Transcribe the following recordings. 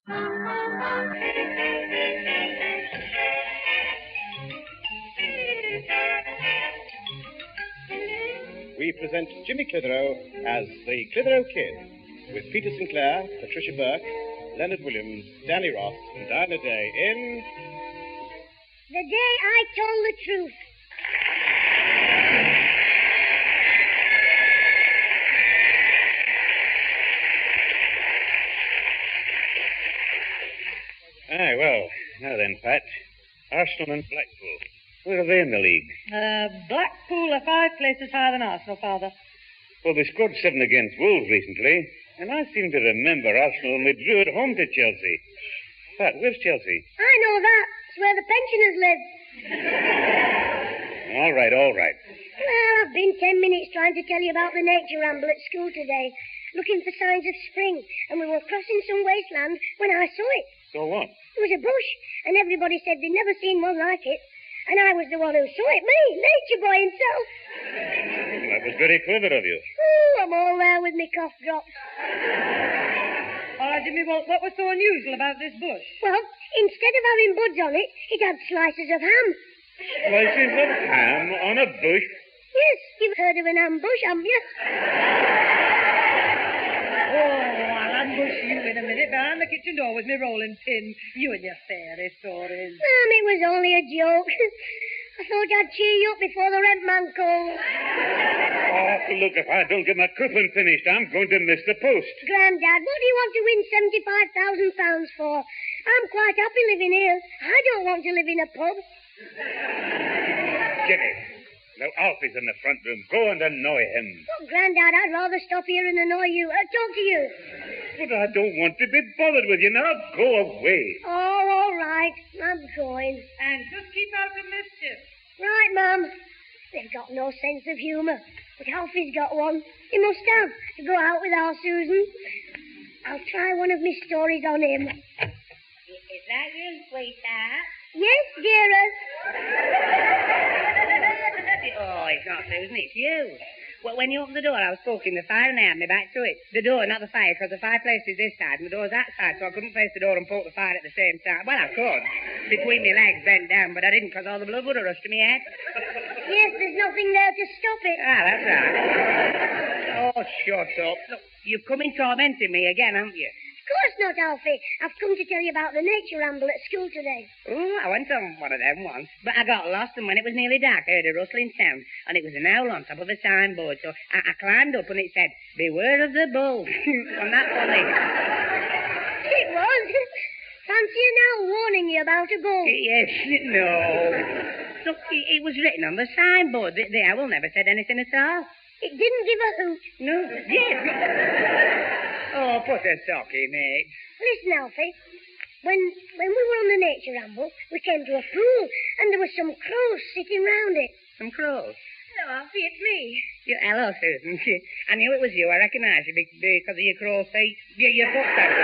We present Jimmy Clitheroe as the Clitheroe Kid, with Peter Sinclair, Patricia Burke, Leonard Williams, Danny Ross, and Dinah Day in... The Day I Told the Truth. Aye, well, now then, Pat. Arsenal and Blackpool. Where are they in the league? Blackpool are 5 places higher than Arsenal, Father. Well, they scored 7 against Wolves recently, and I seem to remember Arsenal only drew at home to Chelsea. Pat, where's Chelsea? I know that. It's where the pensioners live. All right. Well, I've been 10 minutes trying to tell you about the nature ramble at school today, looking for signs of spring, and we were crossing some wasteland when I saw it. So what? It was a bush, and everybody said they'd never seen one like it. And I was the one who saw it, me, Nature Boy himself. That was very clever of you. Oh, I'm all there with me cough drops. All right, Jimmy, well, what was so unusual about this bush? Well, instead of having buds on it, it had slices of ham. Slices of ham on a bush? Yes, you've heard of an ambush, haven't you? I'll ambush you in a minute behind the kitchen door with me rolling pin. You and your fairy stories. It was only a joke. I thought I'd cheer you up before the rent man called. Oh, look, if I don't get my crippling finished, I'm going to miss the post. Grandad, what do you want to win £75,000 for? I'm quite happy living here. I don't want to live in a pub. Jimmy, now Alfie's in the front room. Go and annoy him. Oh, Grandad, I'd rather stop here and annoy you. Talk to you. But I don't want to be bothered with you. Now go away. Oh, all right. I'm going. And just keep out of mischief. Right, Mum. They've got no sense of humour. But Alfie's got one. He must have to go out with our Susan. I'll try one of my stories on him. Is that you, sweetheart? Yes, dearest. Oh, it's not Susan, it's you. Well, when you opened the door, I was poking the fire and I had my back to it. The door, not the fire, because the fireplace is this side and the door's that side, so I couldn't face the door and poke the fire at the same time. Well, I could, between my legs bent down, but I didn't because all the blood would have rushed to my head. Yes, there's nothing there to stop it. Ah, that's right. Oh, shut up. Look, you've come in tormenting me again, haven't you? Of course not, Alfie. I've come to tell you about the nature ramble at school today. Oh, I went on one of them once, but I got lost, and when it was nearly dark, I heard a rustling sound, and it was an owl on top of a signboard, so I climbed up, and it said, "Beware of the bull." Wasn't that funny? It was. Fancy an owl warning you about a bull. Yes, no. Look, it was written on the signboard. The owl never said anything at all. It didn't give a hoot. No. Yes. Oh, put a sock in it. Listen, Alfie. When we were on the nature ramble, we came to a pool, and there were some crows sitting round it. Some crows? Hello, Alfie, it's me. Hello, Susan. I knew it was you. I recognised you because of your crow's feet. Your footsteps.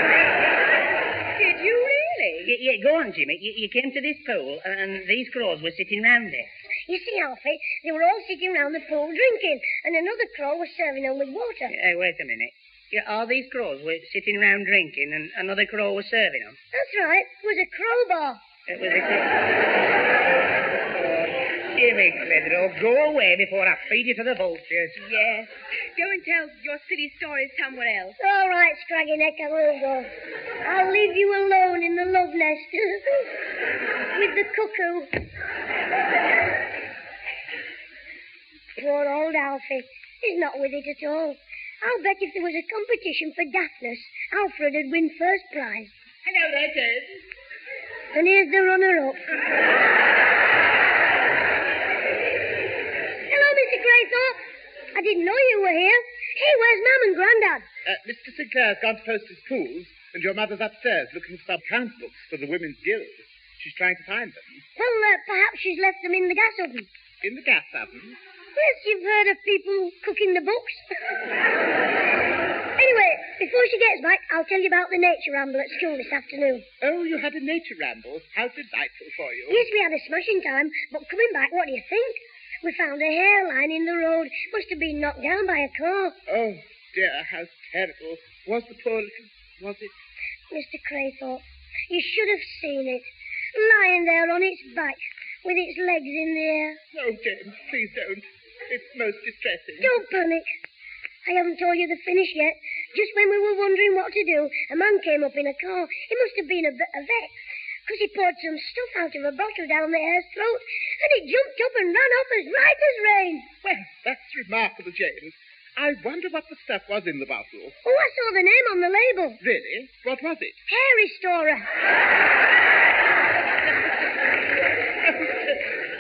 Did you really? Go on, Jimmy. You came to this pool, and these crows were sitting round it. You see, Alfie, they were all sitting round the pool drinking, and another crow was serving them with water. Hey, wait a minute. All these crows were sitting round drinking, and another crow was serving them? That's right. It was a crowbar. It was a crowbar. Jimmy Clitheroe, go away before I feed you to the vultures. Yes. Go and tell your silly stories somewhere else. All right, Scraggy Neck, I will go. I'll leave you alone in the love nest with the cuckoo. Poor old Alfie. He's not with it at all. I'll bet if there was a competition for daftness, Alfred would win first prize. Hello there, Ted. And here's the runner-up. Hello, Mr. Graythorpe. I didn't know you were here. Hey, where's Mum and Grandad? Mr. Sinclair's gone to post his pools, and your mother's upstairs looking for some account books for the Women's Guild. She's trying to find them. Well, perhaps she's left them in the gas oven. In the gas oven? Yes, you've heard of people cooking the books. Anyway, before she gets back, I'll tell you about the nature ramble at school this afternoon. Oh, you had a nature ramble? How delightful for you. Yes, we had a smashing time, but coming back, what do you think? We found a hairline in the road. Must have been knocked down by a car. Oh, dear, how terrible. Was the poor little... Was it? Mr. Craythorpe, you should have seen it. Lying there on its back, with its legs in the air. Oh, James, please don't. It's most distressing. Don't panic. I haven't told you the finish yet. Just when we were wondering what to do, a man came up in a car. He must have been a vet, because he poured some stuff out of a bottle down the hare's throat, and it jumped up and ran off as right as rain. Well, that's remarkable, James. I wonder what the stuff was in the bottle. Oh, I saw the name on the label. Really? What was it? Hair restorer.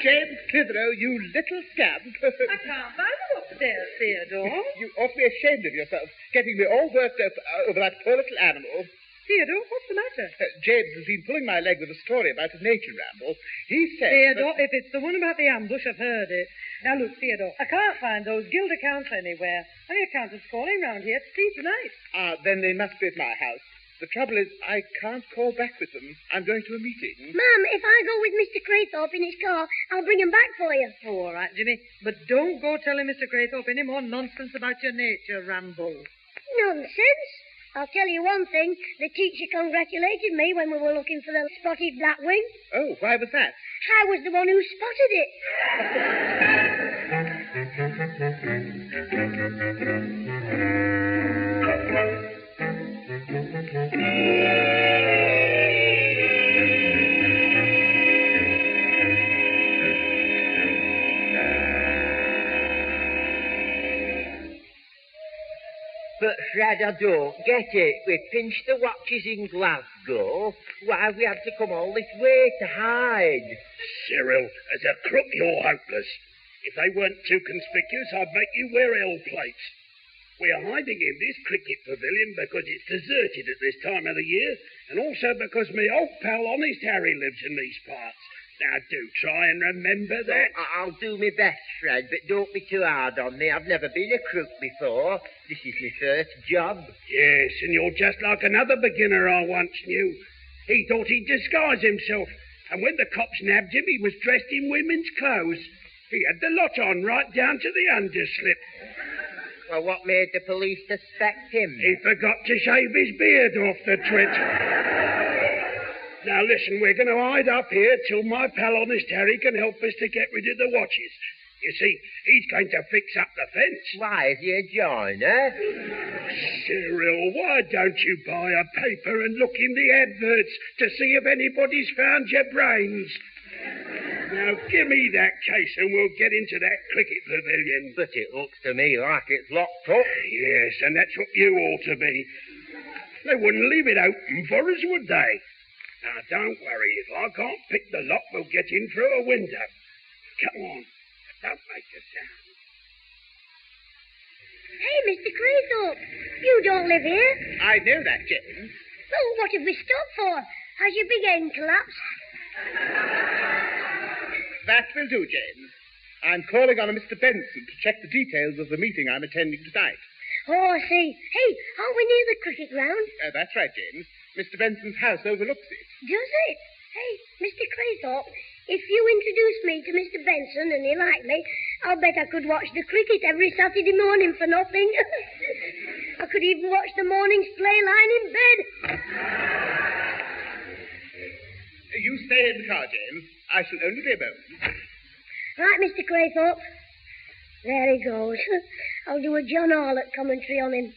James Clitheroe, you little scamp. I can't find them upstairs, Theodore. You ought to be ashamed of yourself, getting me all worked up over that poor little animal. Theodore, what's the matter? James has been pulling my leg with a story about a nature ramble. He said... Theodore, if it's the one about the ambush, I've heard it. Now, look, Theodore, I can't find those guild accounts anywhere. My accountant's calling round here to see tonight. Then they must be at my house. The trouble is, I can't call back with them. I'm going to a meeting. Ma'am, if I go with Mr. Craythorpe in his car, I'll bring him back for you. Oh, all right, Jimmy. But don't go telling Mr. Craythorpe any more nonsense about your nature ramble. Nonsense. I'll tell you one thing. The teacher congratulated me when we were looking for the spotted blackwing. Oh, why was that? I was the one who spotted it. But, Fred, I don't get it. We pinched the watches in Glasgow. Why have we had to come all this way to hide? Cyril, as a crook, you're hopeless. If they weren't too conspicuous, I'd make you wear L plates. We are hiding in this cricket pavilion because it's deserted at this time of the year, and also because my old pal Honest Harry lives in these parts. Now, do try and remember that. I'll do my best, Fred, but don't be too hard on me. I've never been a crook before. This is my first job. Yes, and you're just like another beginner I once knew. He thought he'd disguise himself, and when the cops nabbed him, he was dressed in women's clothes. He had the lot on, right down to the underslip. Well, what made the police suspect him? He forgot to shave his beard off the trip. Now, listen, we're going to hide up here till my pal Honest Harry can help us to get rid of the watches. You see, he's going to fix up the fence. Why, is he a joiner? Cyril, why don't you buy a paper and look in the adverts to see if anybody's found your brains? Now, give me that case and we'll get into that cricket pavilion. But it looks to me like it's locked up. Yes, and that's what you ought to be. They wouldn't leave it open for us, would they? Now, don't worry. If I can't pick the lock, we'll get in through a window. Come on. Don't make a sound. Hey, Mr. Craythorpe, you don't live here. I know that, James. Well, what have we stopped for? Has your big end collapsed? That will do, James. I'm calling on a Mr. Benson to check the details of the meeting I'm attending tonight. Oh, I see. Hey, aren't we near the cricket ground? That's right, James. Mr. Benson's house overlooks it. Does it? Hey, Mr. Craythorpe, if you introduce me to Mr. Benson and he liked me, I'll bet I could watch the cricket every Saturday morning for nothing. I could even watch the morning's play lying in bed. You stay in the car, James. I shall only be a moment. Right, Mr. Craythorpe. There he goes. I'll do a John Arlott commentary on him.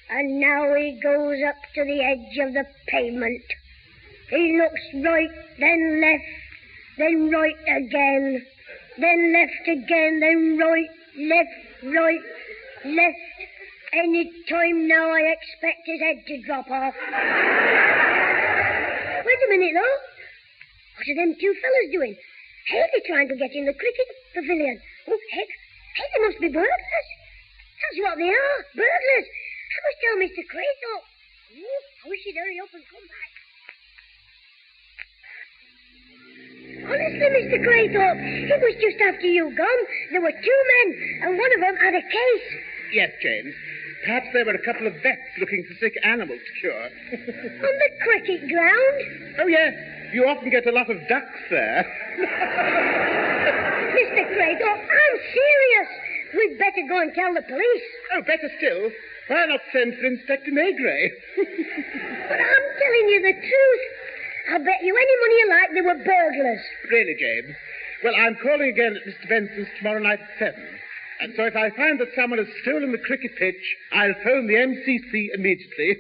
And now he goes up to the edge of the pavement. He looks right, then left, then right again, then left again, then right, left, left. Any time now I expect his head to drop off. Wait a minute, though. What are them two fellas doing? Hey, they're trying to get in the cricket pavilion. Oh, heck. Hey, they must be burglars. That's what they are, burglars. I must tell Mr. Craythorpe. Oh, I wish he'd hurry up and come back. Honestly, Mr. Craythorpe, it was just after you gone. There were two men, and one of them had a case. Yes, James. Perhaps there were a couple of vets looking for sick animals to cure. On the cricket ground? Oh, yes. You often get a lot of ducks there. Mr. Craythorpe, I'm serious. We'd better go and tell the police. Oh, better still, why not send for Inspector Maigret? But I'm telling you the truth. I'll bet you any money you like they were burglars. Really, James? Well, I'm calling again at Mr. Benson's tomorrow night at 7. And so if I find that someone has stolen the cricket pitch, I'll phone the MCC immediately.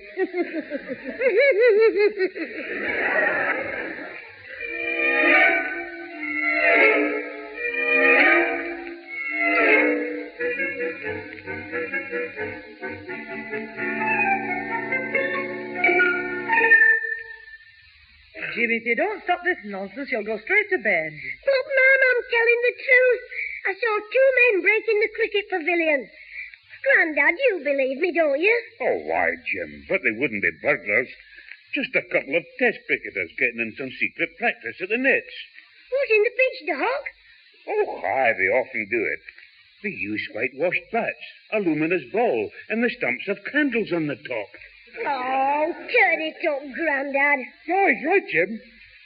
Jimmy, if you don't stop this nonsense, you'll go straight to bed. But, Mum, I'm telling the truth. I saw 2 men break in the cricket pavilion. Grandad, you believe me, don't you? Oh, why, Jim? But they wouldn't be burglars. Just a couple of test cricketers getting in some secret practice at the nets. What, in the pitch, Doc? Oh, aye, they often do it. They use whitewashed bats, a luminous ball, and the stumps of candles on the top. Oh, turn it up, Grandad. Yeah, he's right, Jim.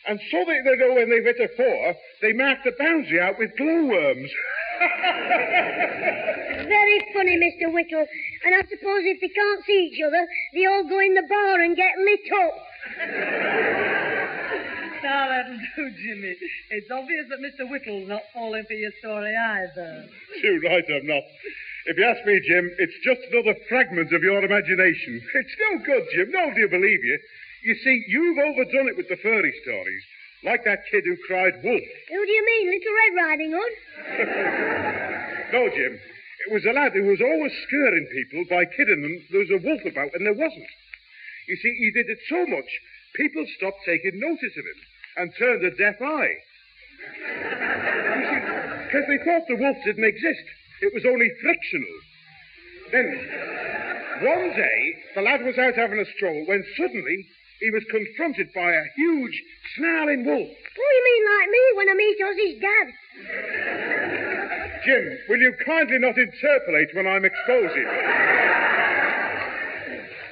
And so that they know when they've hit a 4, they mark the boundary out with glowworms. Very funny, Mr. Whittle. And I suppose if they can't see each other, they all go in the bar and get lit up. Now that'll do, Jimmy. It's obvious that Mr. Whittle's not falling for your story either. Too right, I'm not. If you ask me, Jim, it's just another fragment of your imagination. It's no good, Jim. Nobody will believe you. You see, you've overdone it with the furry stories. Like that kid who cried wolf. Who do you mean, Little Red Riding Hood? No, Jim. It was a lad who was always scaring people by kidding them there was a wolf about when there wasn't. You see, he did it so much, people stopped taking notice of him and turned a deaf eye. Because they thought the wolf didn't exist. It was only frictional. Then, one day, the lad was out having a stroll when suddenly he was confronted by a huge, snarling wolf. Oh, you mean like me when I meet Ozzy's dad? Jim, will you kindly not interpolate when I'm exposing?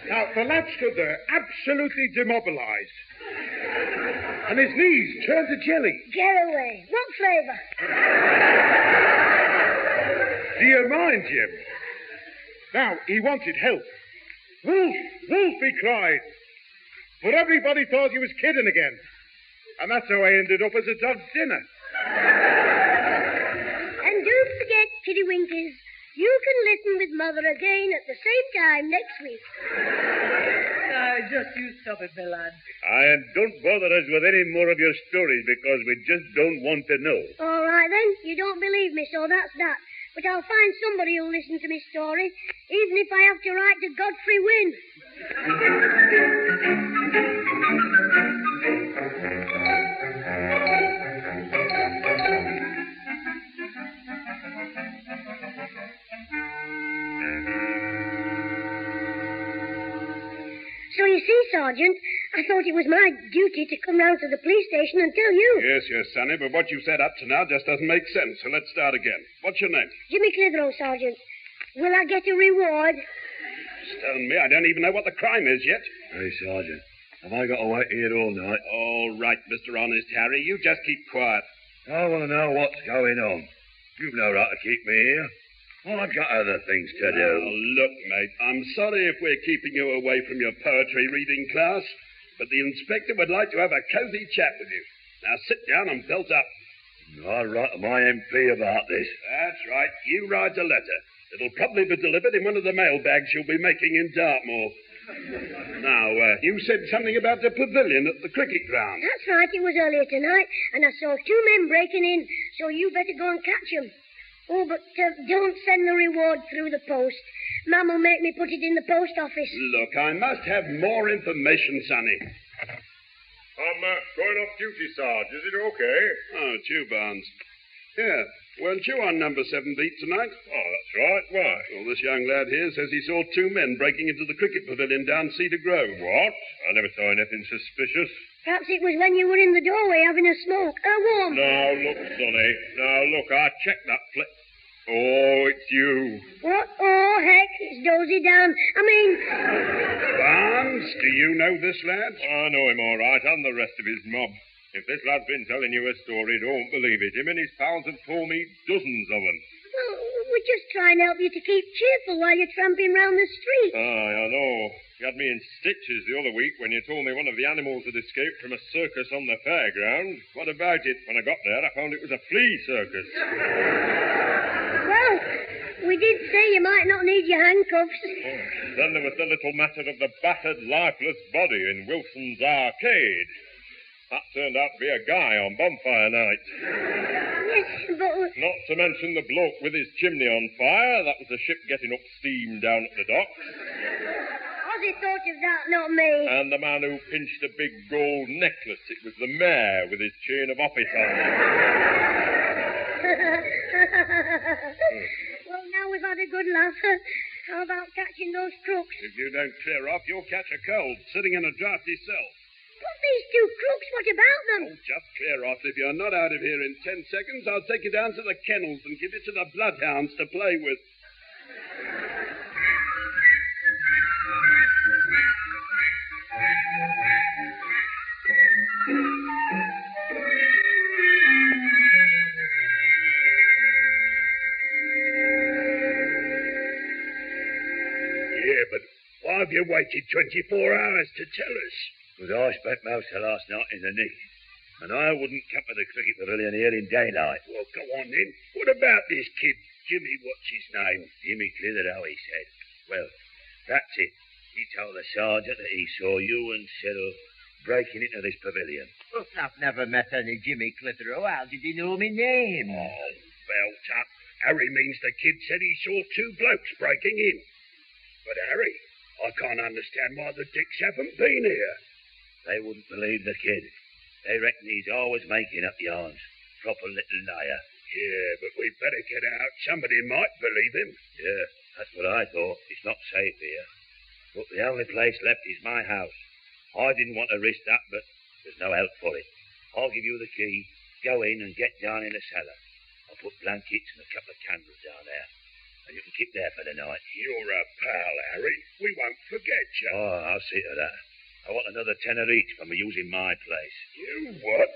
Now, the lad stood there, absolutely demobilized. And his knees turned to jelly. Get away. What flavour? Do you mind, Jim? Now, he wanted help. Wolf! Wolf, he cried. But everybody thought he was kidding again. And that's how I ended up as a dog's dinner. And don't forget, Kiddywinkers, you can listen with Mother again at the same time next week. Just you stop it, my lad. And don't bother us with any more of your stories because we just don't want to know. All right, then. You don't believe me, so that's that. But I'll find somebody who'll listen to my story, even if I have to write to Godfrey Wynne. So you see, Sergeant, I thought it was my duty to come round to the police station and tell you. Yes, Sonny, but what you've said up to now just doesn't make sense, so let's start again. What's your name? Jimmy Clitheroe, Sergeant. Will I get a reward? Stone me, I don't even know what the crime is yet. Hey, Sergeant, have I got to wait here all night? All right, Mr. Honest Harry, you just keep quiet. I want to know what's going on. You've no right to keep me here. I've got other things to do. Oh, look, mate, I'm sorry if we're keeping you away from your poetry reading class, but the inspector would like to have a cozy chat with you. Now sit down and belt up. I'll write to my MP about this. That's right. You write a letter. It'll probably be delivered in one of the mailbags you'll be making in Dartmoor. Now, you said something about the pavilion at the cricket ground. That's right, it was earlier tonight, and I saw 2 men breaking in, so you better go and catch them. Oh, but don't send the reward through the post. Mum will make me put it in the post office. Look, I must have more information, Sonny. I'm going off duty, Sarge. Is it okay? Oh, it's you, Barnes. Yeah, weren't you on number 7 beat tonight? Oh, that's right. Why? Well, this young lad here says he saw 2 men breaking into the cricket pavilion down Cedar Grove. What? I never saw anything suspicious. Perhaps it was when you were in the doorway having a smoke. Warm. Now, look, Sonny. Now, look, I checked that flip. Oh, it's you. What? Oh, heck, it's Dozy down. I mean... Barnes, do you know this lad? I know him all right, and the rest of his mob. If this lad's been telling you a story, don't believe it. Him and his pals have told me dozens of them. Well, we We're just trying to help you to keep cheerful while you're tramping round the street. Aye, I know. You had me in stitches the other week when you told me one of the animals had escaped from a circus on the fairground. What about it? When I got there, I found it was a flea circus. Well, we did say you might not need your handcuffs. Oh, then there was the little matter of the battered, lifeless body in Wilson's arcade. That turned out to be a guy on bonfire night. Yes, but... Not to mention the bloke with his chimney on fire. That was the ship getting up steam down at the docks. Ozzy thought of that, not me. And the man who pinched a big gold necklace. It was the mayor with his chain of office on. Well, now we've had a good laugh. How about catching those crooks? If you don't clear off, you'll catch a cold sitting in a draughty cell. But these two crooks, what about them? Oh, just clear off. If you're not out of here in 10 seconds, I'll take you down to the kennels and give you to the bloodhounds to play with. Yeah, but why have you waited 24 hours to tell us? Because I spent most of last night in the nick, and I wouldn't come to the cricket pavilion here in daylight. Well, go on then. What about this kid, Jimmy, what's his name? Jimmy Clitheroe, he said. Well, that's it. He told the sergeant that he saw you and Cyril breaking into this pavilion. But I've never met any Jimmy Clitheroe. How did he know my name? Oh, belt up. Harry means the kid said he saw two blokes breaking in. But, Harry, I can't understand why the dicks haven't been here. They wouldn't believe the kid. They reckon he's always making up yarns. Proper little liar. Yeah, but we'd better get out. Somebody might believe him. Yeah, that's what I thought. It's not safe here. But the only place left is my house. I didn't want to risk that, but there's no help for it. I'll give you the key. Go in and get down in the cellar. I'll put blankets and a couple of candles down there. And you can keep there for the night. You're a pal, Harry. We won't forget you. Oh, I'll see to that. I want another tenner each from using my place. You what?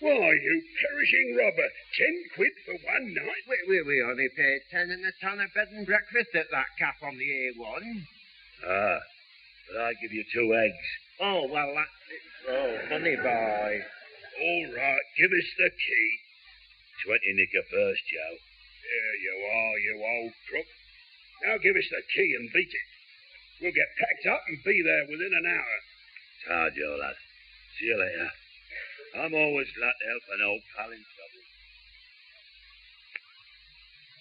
Why, you perishing robber. 10 quid for one night? We only paid 10 and a ton of bed and breakfast at that cap on the A1. Ah, but I give you 2 eggs. Oh, well, that's it. Oh, funny boy. All right, give us the key. 20 nicker first, Joe. There you are, you old crook. Now give us the key and beat it. We'll get packed up and be there within an hour. Ta, Joe, lad. See you later. I'm always glad to help an old pal in trouble.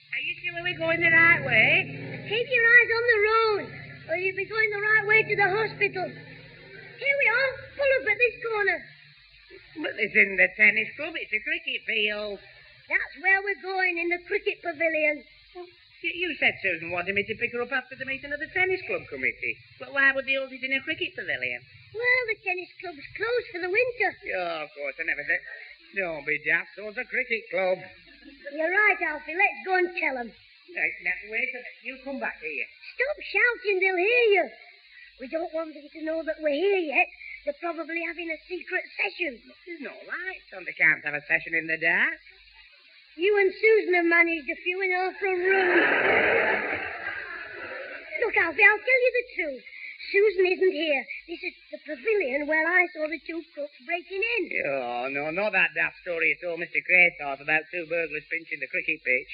Are you sure we're going the right way? Keep your eyes on the road, or you'll be going the right way to the hospital. Here we are. Pull up at this corner. But this isn't the tennis club, it's a cricket field. That's where we're going, in the cricket pavilion. You said Susan wanted me to pick her up after the meeting of the tennis club committee. But why would they hold it in a cricket pavilion? Well, the tennis club's closed for the winter. Oh, of course, I never said. Don't be daft, so's a cricket club. You're right, Alfie. Let's go and tell them. Now, wait a minute. You come back here. Stop shouting, they'll hear you. We don't want them to know that we're here yet. They're probably having a secret session. There's no lights on. They can't have a session in the dark. You and Susan have managed a few in half a room. Look, Alfie, I'll tell you the truth. Susan isn't here. This is the pavilion where I saw the two crooks breaking in. Oh, no, not that daft story you told Mr. Craythorpe about 2 burglars pinching the cricket pitch.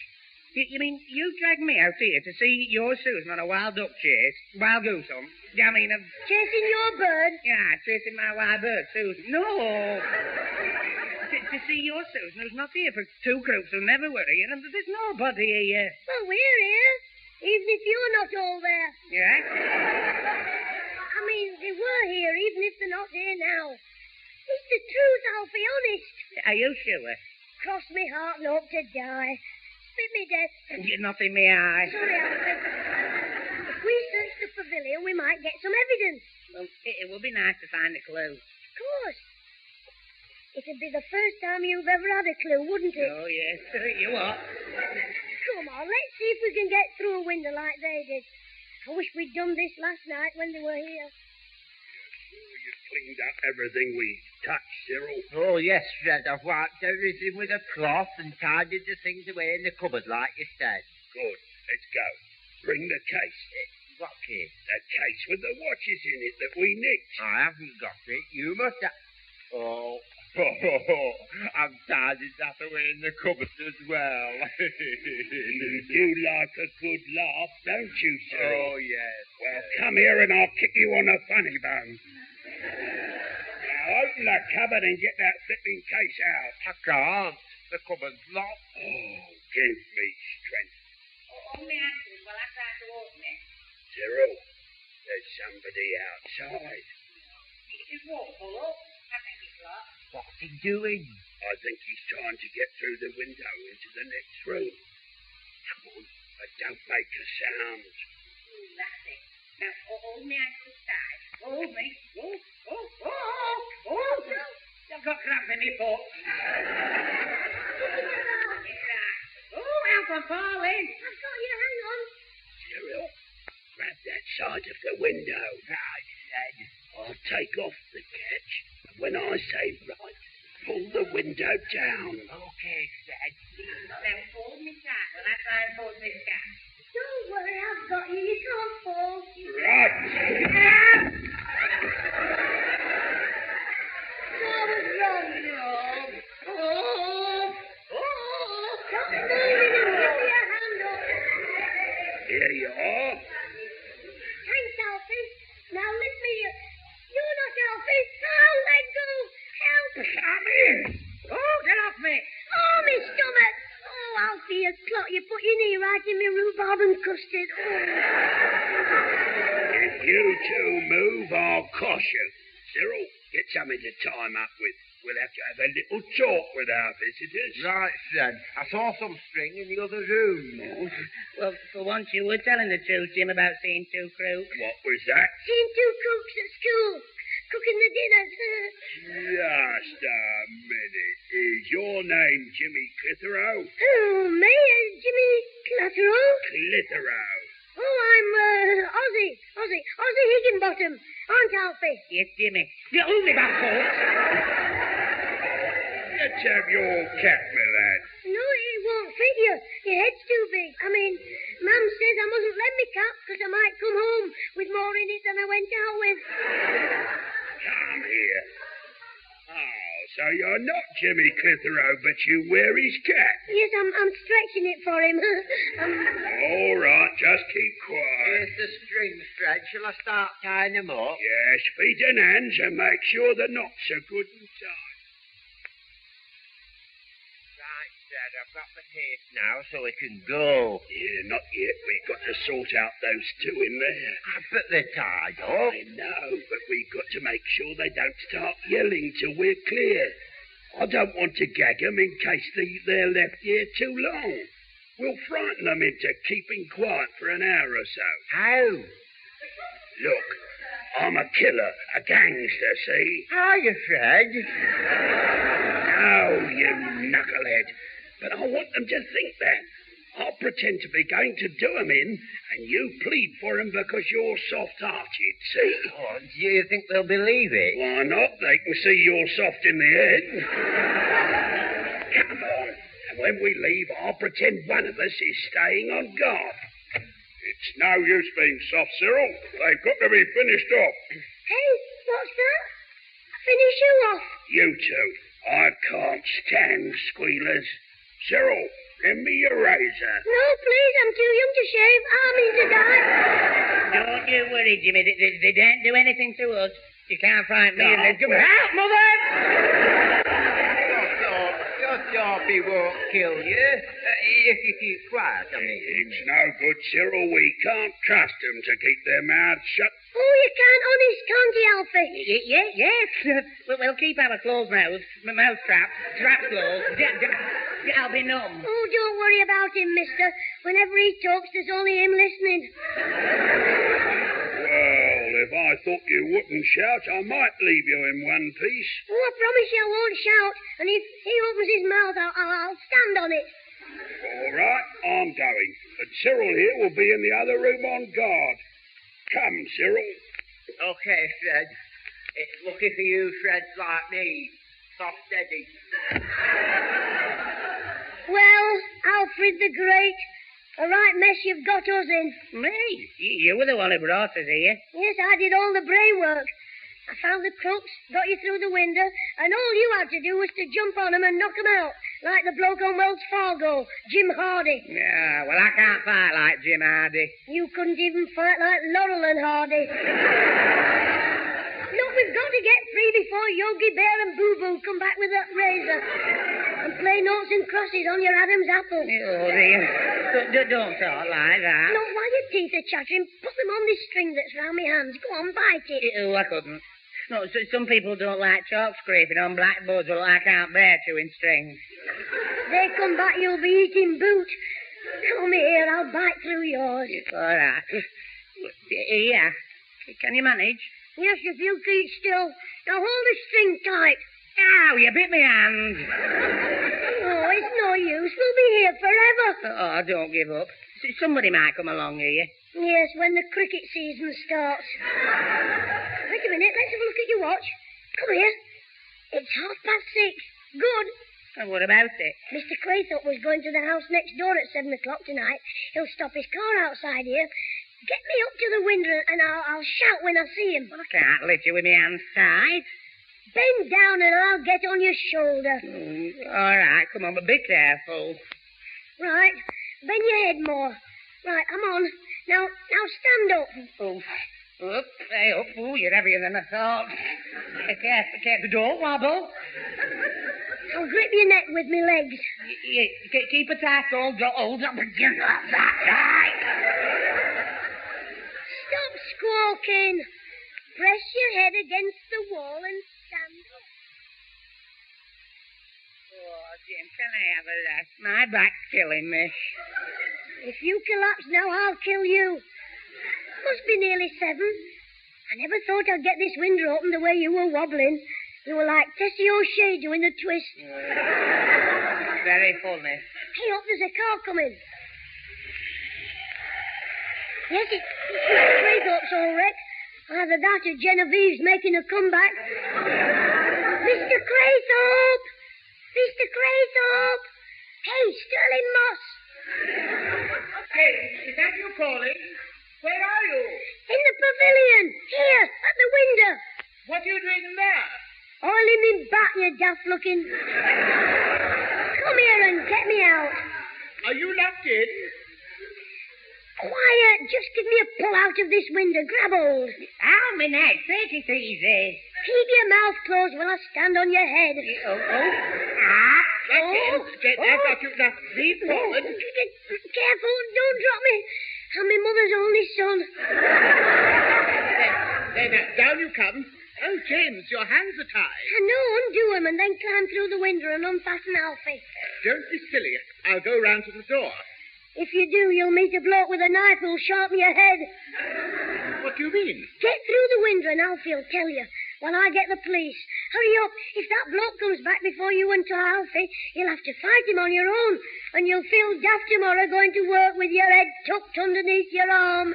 You mean you dragged me out here to see your Susan on a wild duck chase? Wild goose hunt? I mean, chasing your bird? Yeah, chasing my wild bird, Susan. No! To see your Susan who's not here for 2 crooks who never were here, and there's nobody here. Well, we're here, even if you're not all there. Yeah? I mean, they were here, even if they're not here now. It's the truth, Alfie, honest. Are you sure? Cross me heart and hope to die. Spit me death. You're not in my eye. Sorry, Alfie. If we search the pavilion, we might get some evidence. Well, it would be nice to find a clue. Of course. It'd be the first time you've ever had a clue, wouldn't it? Oh, yes. You what? Come on, let's see if we can get through a window like they did. I wish we'd done this last night when they were here. You cleaned up everything we touched, Cyril. Oh, yes, Fred. I've wiped everything with a cloth and tidied the things away in the cupboard like you said. Good. Let's go. Bring the case. What case? The case with the watches in it that we nicked. I haven't got it. You must have... Oh, I'm tidy that away in the cupboard as well. You do like a good laugh, don't you, sir? Oh, yes. Well, come here and I'll kick you on the funny bone. Now, open the cupboard and get that flipping case out. I can't. The cupboard's locked. Oh, give me strength. On my ankles while I try to open it. Cyril, there's somebody outside. It's awful, look. I think it's locked. What's he doing? I think he's trying to get through the window into the next room. Come on, but don't make a sound. That's it. Now, hold my ankles tight. Hold me. Oh. I've got cramp in my foot. Oh, help, I'm falling. I've got you, hang on. Cyril, grab that side of the window. Right, Fred. I'll take off the catch, and when I say right, pull the window down. Okay, Fred. Now, hold me tight while I try and hold this gap. Don't worry, I've got you. You can't fall. Right. I was wrong, Rob. Stop moving and give me a hand up. Here you are. Thanks, Alfie. Now lift me up. You're not Alfie. Oh, let go. Help. Come in. Oh, get off me. Oh, my stomach. Oh, Alfie, you clot. You put your knee right in my rhubarb and custard. If you two move, I'll cosh you. Cyril, get something to tie him up with. We'll have to have a little talk with our visitors. Right, Fred. I saw some string in the other room. Well, for once you were telling the truth, Jim, about seeing two crooks. What was that? Seen two cooks at school. Cooking the dinners. Just a minute. Is your name Jimmy Clitheroe? Oh, me? Jimmy Clitheroe? Clitheroe. Oh, I'm, Ozzy Higginbottom. Aunt Alfie. Yes, Jimmy. You hold me back, folks. Let's have your cap, my lad. No, it won't fit you. Your head's too big. I mean, Mum says I mustn't let me cap because I might come home with more in it than I went out with. Come here. Oh, so you're not Jimmy Clitheroe, but you wear his cap. Yes, I'm stretching it for him. All right, just keep quiet. Here's the strings, Fred. Shall I start tying them up? Yes, feet and hands, and make sure the knots are good and tight. Right, Fred. I've got the case now so we can go. Yeah, not yet. We've got to sort out those two in there. But they're tied up. I know, but we've got to make sure they don't start yelling till we're clear. I don't want to gag them in case they're left here too long. We'll frighten them into keeping quiet for an hour or so. How? Look, I'm a killer, a gangster, see? Are you, Fred? No, you knucklehead. But I want them to think that. I'll pretend to be going to do 'em in, and you plead for 'em because you're soft-hearted, see? Oh, do you think they'll believe it? Why not? They can see you're soft in the head. Come on. And when we leave, I'll pretend one of us is staying on guard. It's no use being soft, Cyril. They've got to be finished off. Hey, what's that? Finish you off. You two. I can't stand squealers. Cyril, lend me your razor. No, please, I'm too young to shave. I mean to die. Don't you worry, Jimmy. They don't do anything to us. You can't frighten me. No. Come out, Mother! Your Darby won't kill you. If you keep quiet, I mean. It's no good, Cyril. We can't trust them to keep their mouths shut. Oh, you can't, honest, can't you, Alfie? Yes. We'll keep our closed mouths, mouth traps closed. I'll be numb. Oh, don't worry about him, mister. Whenever he talks, there's only him listening. Well, if I thought you wouldn't shout, I might leave you in one piece. Oh, I promise you I won't shout. And if he opens his mouth, I'll stand on it. All right, I'm going. But Cyril here will be in the other room on guard. Come, Cyril. Okay, Fred. It's lucky for you, Fred's like me. Soft steady. Well, Alfred the Great, A right mess you've got us in. Me? You were the one who brought us here. Yes, I did all the brain work. I found the crooks, got you through the window, and all you had to do was to jump on 'em and knock 'em out, like the bloke on Wells Fargo, Jim Hardy. Yeah, well, I can't fight like Jim Hardy. You couldn't even fight like Laurel and Hardy. Look, we've got to get free before Yogi Bear and Boo Boo come back with that razor and play noughts and crosses on your Adam's apple. Oh, dear. Don't talk like that. Look, while your teeth are chattering, put them on this string that's round my hands. Go on, bite it. Oh, I couldn't. No, some people don't like chalk scraping on blackboards. Well, I can't bear chewing strings. They come back, you'll be eating boot. Come here, I'll bite through yours. All right. Here. Can you manage? Yes, if you keep still. Now hold the string tight. Ow, you bit my hand. Oh, it's no use. We'll be here forever. Oh, don't give up. Somebody might come along here. Yes, when the cricket season starts. Wait a minute, let's have a look at your watch. Come here. It's 6:30. Good. And what about it? Mr. Craythorpe was going to the house next door at 7 o'clock tonight. He'll stop his car outside here. Get me up to the window and I'll shout when I see him. Well, I can't lift you with my hands tied. Bend down and I'll get on your shoulder. All right, come on, but be careful. Right. Bend your head more. Right, I'm on. Now stand up. Up, hey, up. Oh, you're heavier than I thought. Careful, don't wobble. I'll grip your neck with my legs. Keep it tight, hold up again. Right. Stop squawking. Press your head against the wall and stand up. Oh, Jim, can I have a rest? My back's killing me. If you collapse now, I'll kill you. Must be nearly 7. I never thought I'd get this window open the way you were wobbling. You were like Tessie O'Shea doing the twist. Very funny. Hey, up, there's a car coming. Yes, it's Mr. Craythorpe's all wrecked. Either that or Genevieve's making a comeback. Mr. Craythorpe! Mr. Craythorpe! Hey, Sterling Moss! Hey, is that you calling? Where are you? In the pavilion. Here, at the window. What are you doing there? Oiling me back, you daft-looking. Come here and get me out. Are you locked in? Quiet. Just give me a pull out of this window. Grab hold. Ow, my neck. Take it easy. Keep your mouth closed while I stand on your head. I got you now. Lean forward. Careful. Don't drop me. I'm my mother's only son. There, down you come. Oh, James, your hands are tied. I know. Undo them and then climb through the window and unfasten Alfie. Don't be silly. I'll go round to the door. If you do, you'll meet a bloke with a knife who'll sharpen your head. What do you mean? Get through the window and Alfie'll tell you while I get the police. Hurry up. If that bloke comes back before you and Alfie, you'll have to fight him on your own. And you'll feel daft tomorrow going to work with your head tucked underneath your arm.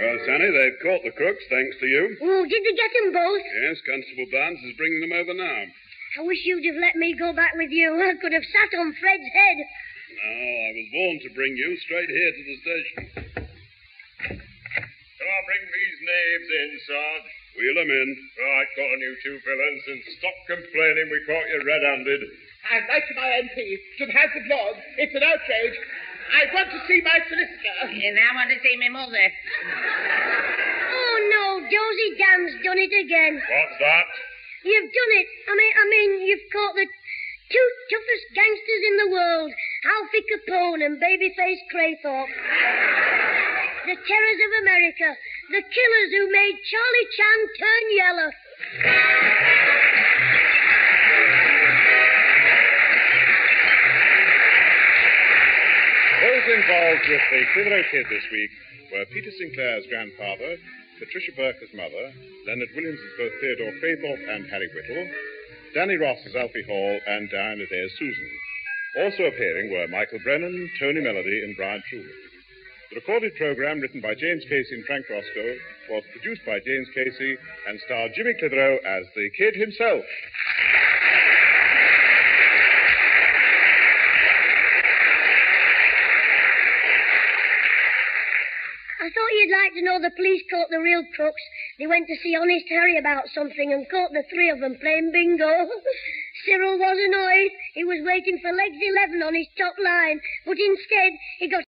Well, Sonny, they've caught the crooks, thanks to you. Oh, did they get them both? Yes, Constable Barnes is bringing them over now. I wish you'd have let me go back with you. I could have sat on Fred's head. No, I was warned to bring you straight here to the station. Shall I bring these knaves in, Sarge? Wheel them in. Right, got on you two villains, and stop complaining we caught you red-handed. I'd like to my MP to have the blog. It's an outrage. I want to see my solicitor. And I want to see my mother. Oh, no, Dozy Dan's done it again. What's that? You've done it. I mean, you've caught the two toughest gangsters in the world, Alfie Capone and Babyface Craythorpe. The terrors of America. The killers who made Charlie Chan turn yellow. Those involved with the Clitheroe Kid this week were Peter Sinclair's grandfather, Patricia Burke as mother, Leonard Williams as both Theodore Craythorpe and Harry Whittle, Danny Ross as Alfie Hall, and Diana Day as Susan. Also appearing were Michael Brennan, Tony Melody, and Brian Truman. The recorded program, written by James Casey and Frank Roscoe, was produced by James Casey and starred Jimmy Clitheroe as the Kid himself. I thought you'd like to know the police caught the real crooks. They went to see Honest Harry about something and caught the three of them playing bingo. Cyril was annoyed. He was waiting for legs 11 on his top line, but instead he got